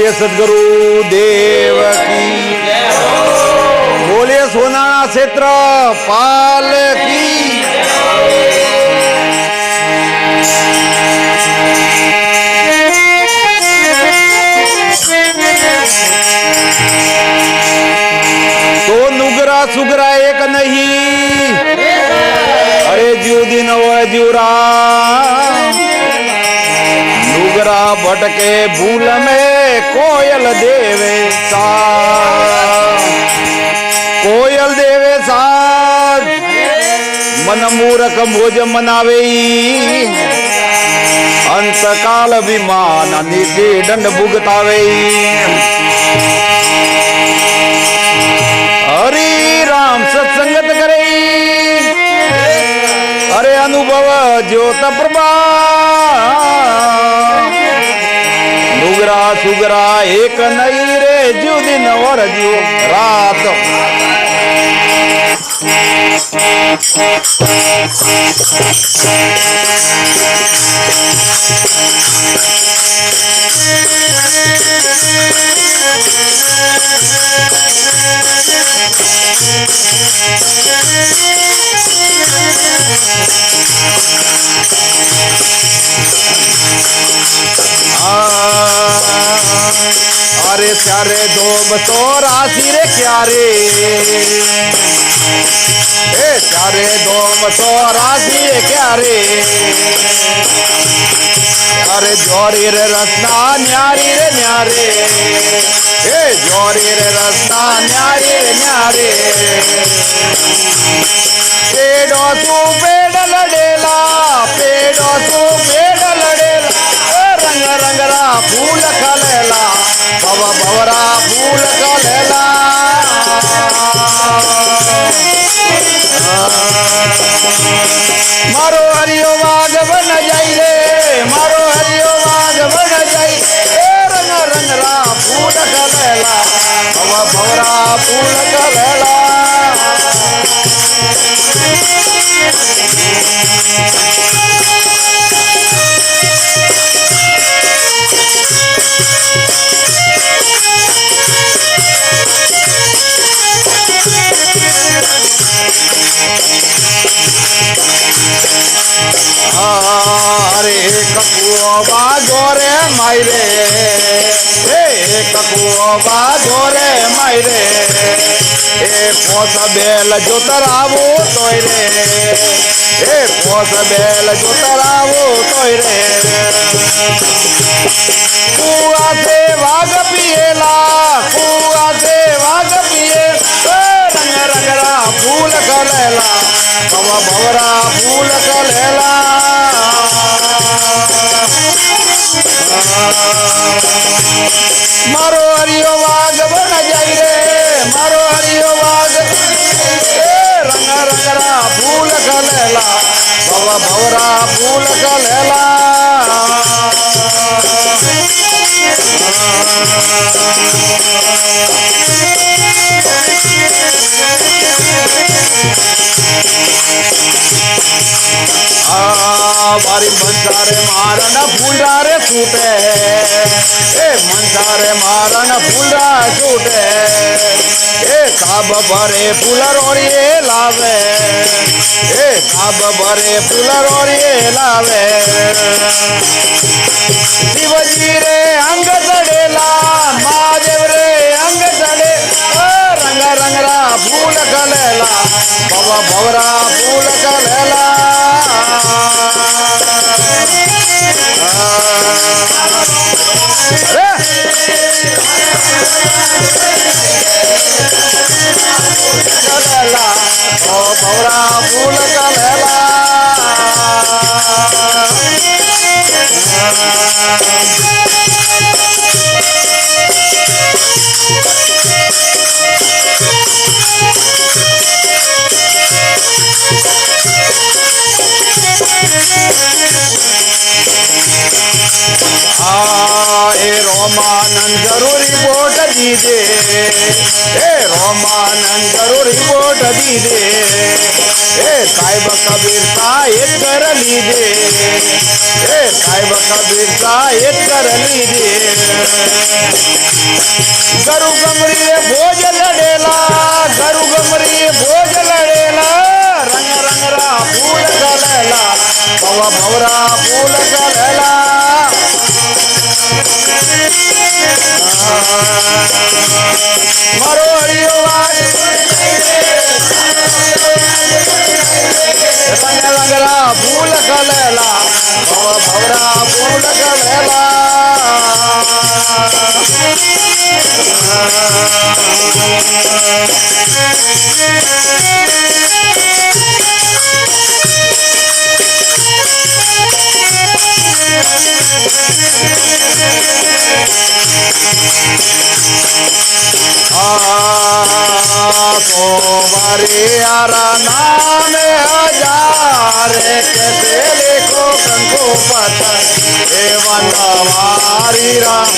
बोलिए सदगुरु देव की, बोलिए सोनाना क्षेत्र पाल की। तो नुगरा सुगरा एक नहीं, अरे जीव दिन वो जीवरा नुगरा भटके भूल में कोयल देवे सा, कोयल देवे साज मन मूरख मोज मनावे, अंतकाल विमान निधि दंड भुगतावे। हरि राम सत्संगत करे, अरे अनुभव ज्योत प्रभा नुगरा सुगरा एक नहीं रे, जीव दिन और जीव रात। अरे सारे दो बतो राशि रे क्या रे, ए सारे दो बतो राशि रे क्या रे, अरे जोरी रे रसना न्यारी रे न्यारे, ए जोरी रे रसना न्यारी रे न्यारे। पेड़ो तू पेड़ लड़ेला, पेड़ो तू पेड़ लड़ेला, रंग रंगरा फूल खलेला, भव भवरा फूल खलेला। मारो हरियो वाग बन जाई रे, मारो हरियो वाग बन जाई, रंग रंगरा फूल खलेला, भव भवरा फूल खलेला। अरे कपुओ बाजोरे मायरे, कपुओ बाजोरे मायरे, ए पोस बेल जो तरावो तोयरे, ए पोस बेल जो तरावो तोयरे। कुआ से वाग पिएला, कुआ से वाग पिए, रंग रंगरा फूल खलेला, भव भवरा फूल खलेला। मारो हरियो वाग बन जाई रे, मारो हरियो वाग, रंग रंगरा फूल खलेला, भव भवरा फूल खलेला। मारी मंसारे मारन फूला रे छूटे, ए मंसारे मारन फूला छूटे, ए काब भरे फूल रोड़िए लावे, ए काब भरे फूल रोड़िए लावे। शिवजी रे अंग चढ़ेला, महादेव रे अंग चढ़े, रंग रंगरा फूल खलेला, भव भवरा फूल खलेला। ओ भवरा फूल खलेला। रोमानंद जरूरी वोट दीजिए, रोमानंद जरूरी वोट दीजिए, साहिब कबीर साहिब कर लीजिए, साहिब कबीर साहिब कर लीजिए। गरु गमरी भोज लड़ेला, गरु गमरी भोज लड़ेला, रंग रंगरा फूल गलेला, भव भवरा फूल गलेला। मारो हरियो रंग रंगरा फूल गलेला, भव भवरा फूल गलेला। तुम्हारे यारा नाम हजार, कैसे लिखो कंको पता एवं हमारी राम,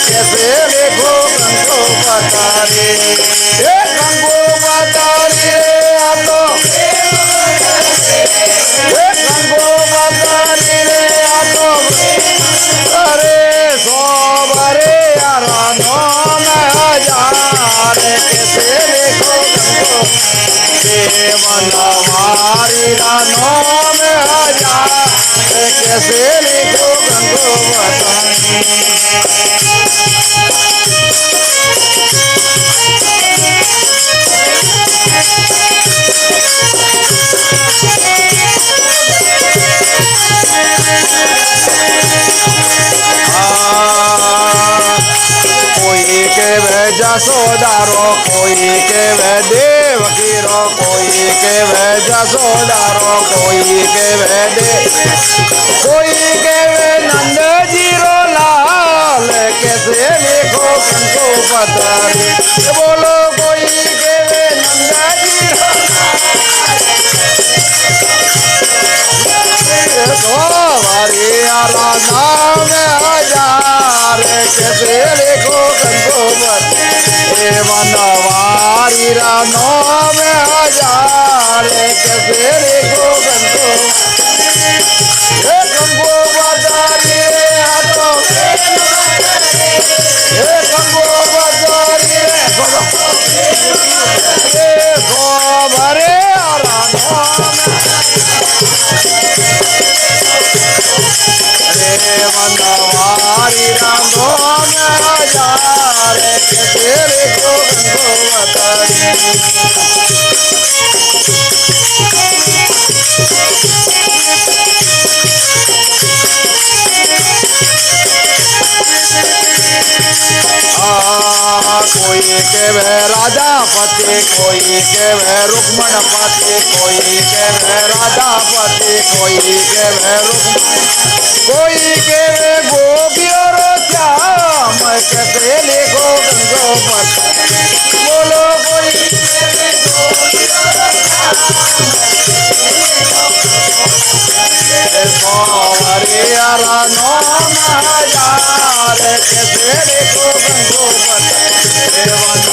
कैसे लिखो कंको पता रे, कंको पता रे आतो, कंको पता रे आतो, अरे सोमरे यारा नाम हजार, कैसे लिखो कंको देवन हमारी नाम हजार, कैसे लिखो कंको बताई। कोई के वह जसोदारो, कोई के वह देवकीरो, कोई के वह जसोदारो, कोई के वह कोई के वह नंद जीरो लाल, कैसे लिखो कंको पता रे, बोलो कोई के वह नंद जीरो हमारे यारा नाम हजार, कैसे लिखो कंको एवं हमारी नाम हजार, कैसे लिखो कंको कंको बदारी हाथों, कंको बदारी भरे यारा नाम हमारी राम हजार, तेरे को बताई। कोई के वह राजा पति, कोई के वह रुक्मण पति, कोई के वह राजा पति, कोई के वह रुक्मण, कोई के वह गोपी और श्याम, कैसे लिखो गंगो पति, बोलो कोई हमारे यारा नाम हजार, कैसे लिखो गंगो पति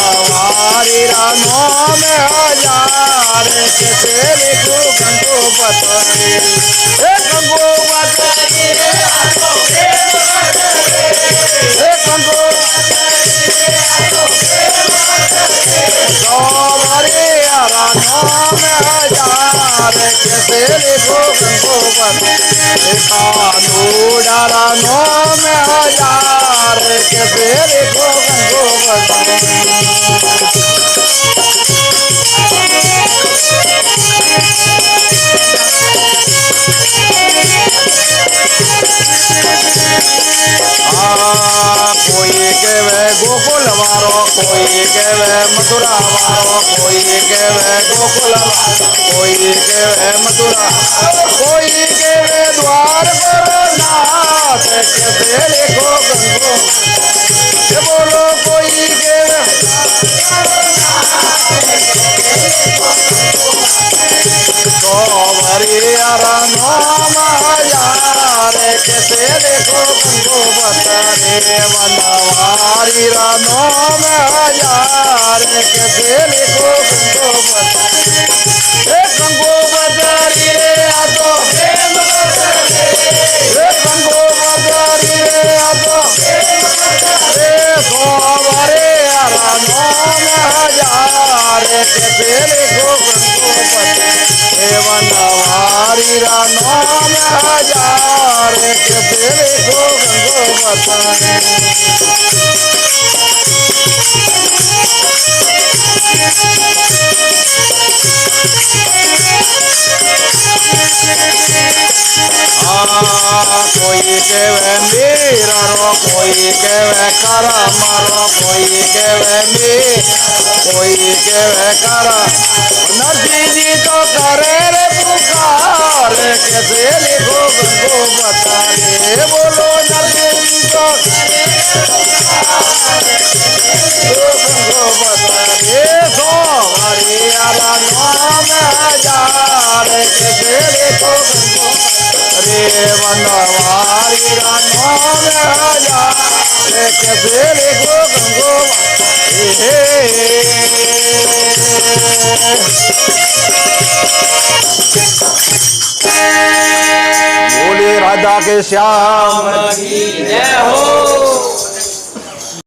हमारी नाम हजार, कैसे लिखो गंगो पति गंगो पति गंगो हमारे यारा नाम हजार, कैसे लिखो गंगो पति कानूडारा नाम हजार, कैसे लिखो गंगो पति। कोई के वह गोकुल वारो, कोई के वह मथुरा वारो, कोई के वह गोकुल वारो, कोई के वह मथुरा, कोई के वह द्वार पर नाथ, कैसे लिखो गंगो ये बोलो कोई के तो हमारी नाम हजार, कैसे लिखो गंगोपत रे वनवारी रानो में हजार कैसे लिखो गंगोपत गंगोपतारी रे आतो गंगोपतारी रे आतो रे सोमवारे रानो में हजार कैसे लिखो गंगोपत रे वनवारी रानो में हजार कैसे लिखो गंगोपत कोई केवे मीरा रो कोई केवे करा मारो कोई केवे मी कोई केवे करा नरसिंह जी तो करे रे पुकार कैसे लिखो गंगोपत रे बोलो नरसिंह जी तो गंगोपत रे सोमवारी रानो में हजार कैसे लिखो गंगोपत रे वनवारी रानो में हजार कैसे लिखो गंगोपत बोले राधा के श्याम की जय हो।